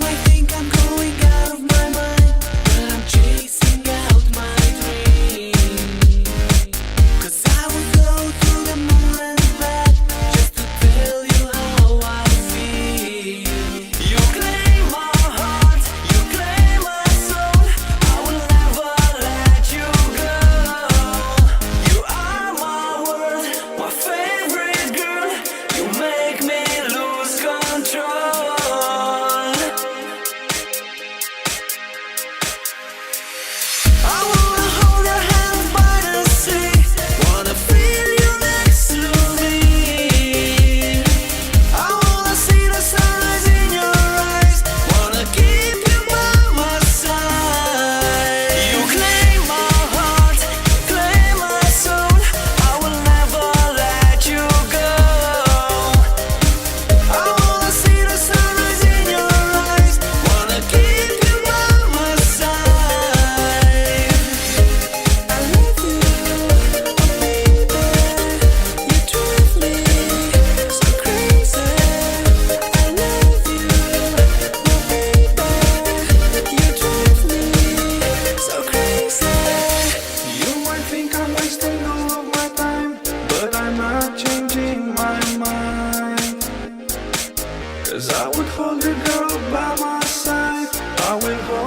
might think I'm going out of my mind, but I'm chasing out my dream. 'Cause I would go to the moon and back just to tell you how I feel. You claim my heart, you claim my soul, I will never let you go. You are my world, my favorite girl, you make me lose control. I wanna hold your hand by the sea, wanna feel you next to me. I wanna see the sunrise in your eyes, wanna keep you by my side. You claim my heart, claim my soul, I will never let you go. I wanna see the sunrise in your eyes, wanna keep you by my side. I love you, oh baby, you drive me so crazy. I love you, oh baby, you drive me so crazy. You might think I'm wasting all of my time, but I'm not changing my mind. 'Cause I would hold you, girl, by my side. I will hold